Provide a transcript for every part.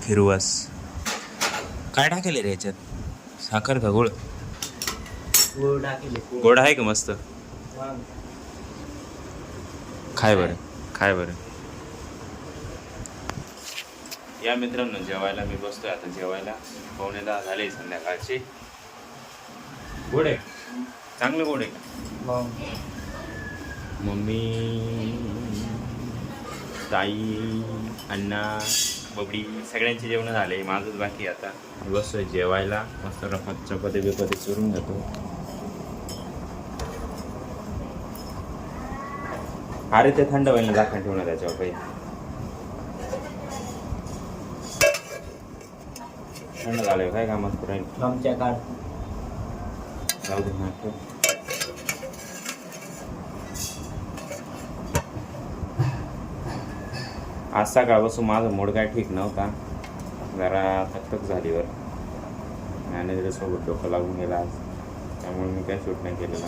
फिरवस. काय टाकेल रे याच्यात? साखर का गोड? गोड टाकेले. गोड आहे का मस्त? खाय बरं, खाय बरं. या मित्रांनो, जेवायला मी बसतोय आता. जेवायला 9:45 झाले संध्याकाळचे. गोड आहे, चांगलं गोड आहे का? मम्मी, ताई, अण्णा, बबडी सगळ्यांचे जेवण झाले. माझंच बाकी आता. मी बसतोय जेवायला. मस्त रफात चपाती बिपाती चुरून घेतो. अरे ते थंड व्हायला झाकण ठेवणं त्याच्यावर काही. थंड झालं काय कामात राहील आमच्या काळ जाऊ दे. आज सकाळपासून माझा मूड काय ठीक नव्हता. जरा थकथक झालीवर मॅनेजरसोबत डोकं लागून गेला आज. त्यामुळे मी काय शूट नाही केलेला.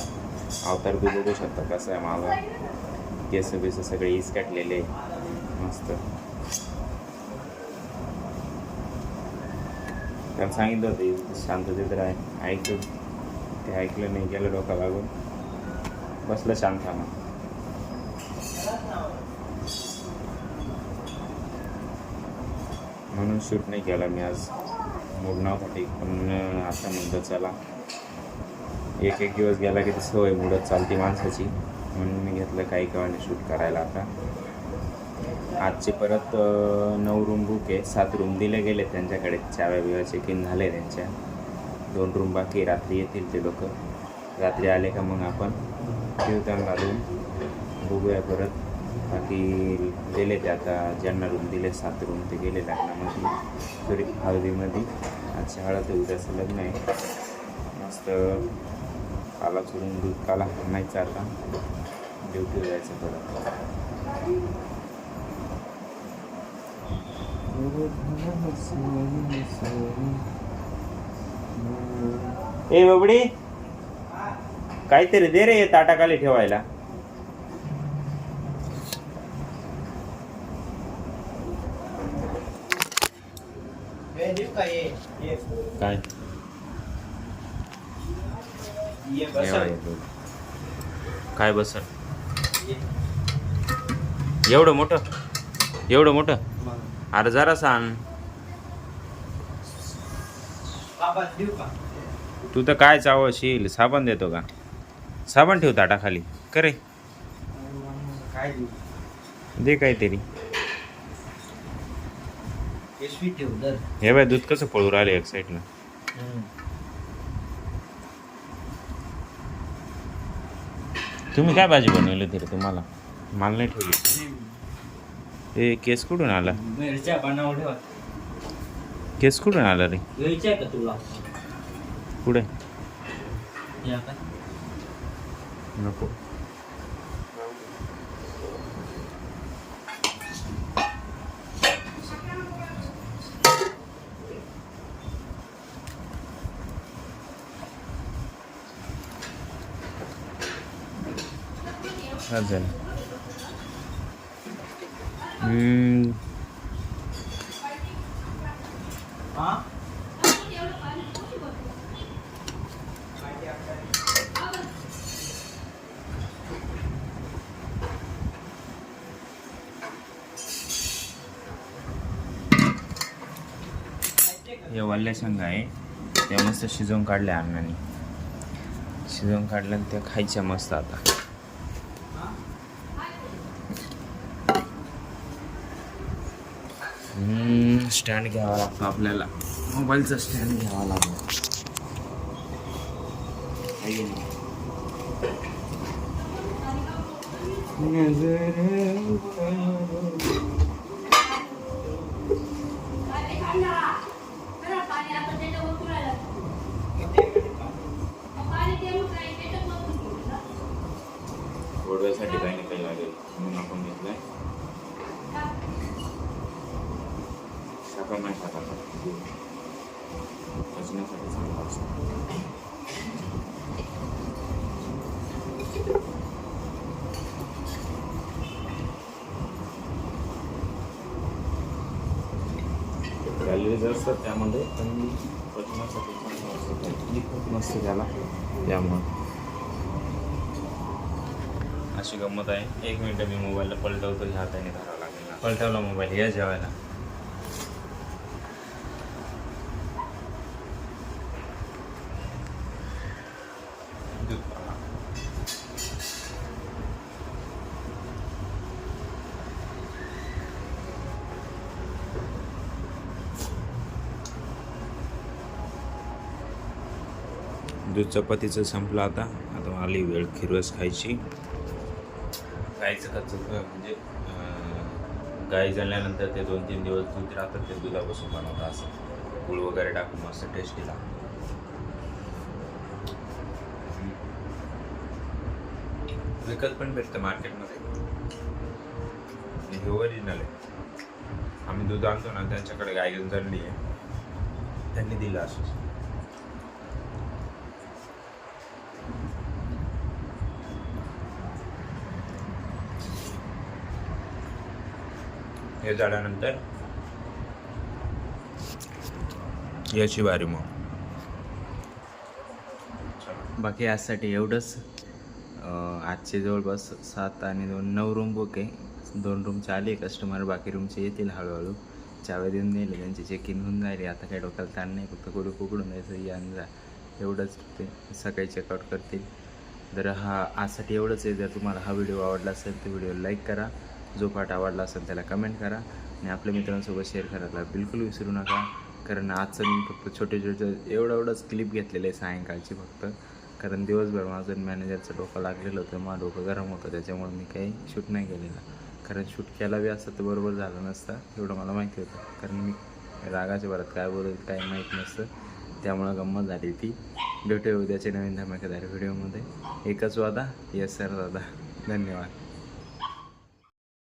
अवतार तू बघू शकता कसं आहे माझा. केस बिस सगळे इस काटलेले मस्त. त्याला सांगितलं होतं शांततेत राह. ऐकलं ते ऐकलं नाही. गेलं डोकं लागून. बसलं शांतपणा. म्हणून शूट नाही केला मी आज. मूड नव्हता ठीक. पण आता म्हणतो चला एक दिवस गेला की ती सवय मुडत चालती माणसाची. म्हणून मी घेतलं काही कवाने शूट करायला. आता आजचे परत 9 रूम बुक आहे. 7 रूम दिले गेले त्यांच्याकडे. चाव्या बिव्या चेक-इन झाले त्यांच्या. 2 रूम बाकी. रात्री येतील ते लोक. रात्री आले का मग आपण घेऊ त्यांना रूम. बघूया परत. बाकी दिले ते आता ज्यांना रूम दिले 7 रूम ते गेले लग्नामध्ये. सॉरी हळदीमध्ये. आजची हळद उद्याचं लग्न आहे. मस्त काला चुरून दूध काला आणायचं. आता ड्युटीवर जायचं परत. ए बबडी काहीतरी दे रे ताटाखाली ठेवायला. काय काय बसल एवढं मोठं एवढं मोठं. अरे जरा सांग. तू तर काय चावशील. साबण देतो का? साबण ठेव ताटाखाली. करे दे काहीतरी. हे बाय दूध कसं पळू राहिले एक साईडला. तुम्ही काय भाजी बनवली तरी तुम्हाला? मला नाही ठेवली. हे केस कुठून आला? केस कुठून आला रे? का तुला पुढे नको. झालं. हे वल्ल्या शेंगा आहे. त्या मस्त शिजवून काढल्या अण्णांनी. शिजवून काढल्या आणि त्या खायच्या मस्त. आता स्टँड घ्यावा लागतो आपल्याला. मोबाईलचा स्टँड घ्यावा लागतो. गोडव्यासाठी काही ना काही लागेल म्हणून आपण घेतलंय. साखर नाही टाकायचा. पचण्यासाठी चांगला असतो. कॅलरीज असतात त्यामध्ये, पण पचनासाठी खूप नसतं त्याला, त्यामुळं अशी गंमत आहे. 1 मिनटं मी मोबाईलला पलटवतो, ह्या हाताने धरावं लागेल ना. पलटवला मोबाईल, या जेवायला. दूध पाहा. दूध चपातीचं संपलं आता आली वेळ खिरवस खायची. गाईचं कच्चं म्हणजे गाई झाल्यानंतर ते 2-3 दिवस दूध राहतात, ते दुधापासून बनवतात असं गुळ वगैरे टाकून मस्त टेस्टी लागतं. विकत पण भेटतं मार्केटमध्ये, हे ओरिजिनल आहे. आम्ही दूध आणतो ना, त्यांच्याकडे गाय घेऊन चालली आहे, त्यांनी दिलं असं. हे झाल्यानंतर याची बारी मग. बाकी आजसाठी एवढंच. आजचे जवळपास 7 आणि 2 9 रूम बुक आहे. 2 रूमचे आले कस्टमर, बाकी रूमचे येतील हळूहळू. चाव्या देऊन दिले, त्यांची चेक इन होऊन जाईल. आता काही डोक्याला ताण नाही, फक्त कुठं उघडून द्यायचं या जा एवढंच. ते सकाळी चेकआउट करतील. तर आजसाठी एवढंच आहे. जर तुम्हाला हा व्हिडिओ आवडला असेल तर व्हिडिओ लाईक करा, जो पार्ट आवडला असेल त्याला कमेंट करा आणि आपल्या मित्रांसोबत शेअर करायला बिलकुल विसरू नका. कारण आजचं मी फक्त छोटे एवढंच क्लिप घेतलेलं आहे सायंकाळची फक्त. कारण दिवसभर माझं मॅनेजरचं डोकं लागलेलं होतं, माझं डोकं गरम होतं, त्याच्यामुळे मी काही शूट नाही केलेलं. कारण शूट केला बी असतं तर बरोबर झालं नसतं, एवढं मला माहिती होतं. कारण मी रागाच्या भरात काय बोलत काय माहीत नसतं, त्यामुळं गंमत झाली ती. भेटूया उद्याच्या नवीन धमाकेदार व्हिडिओमध्ये. एकच वादा, येस सर दादा. धन्यवाद.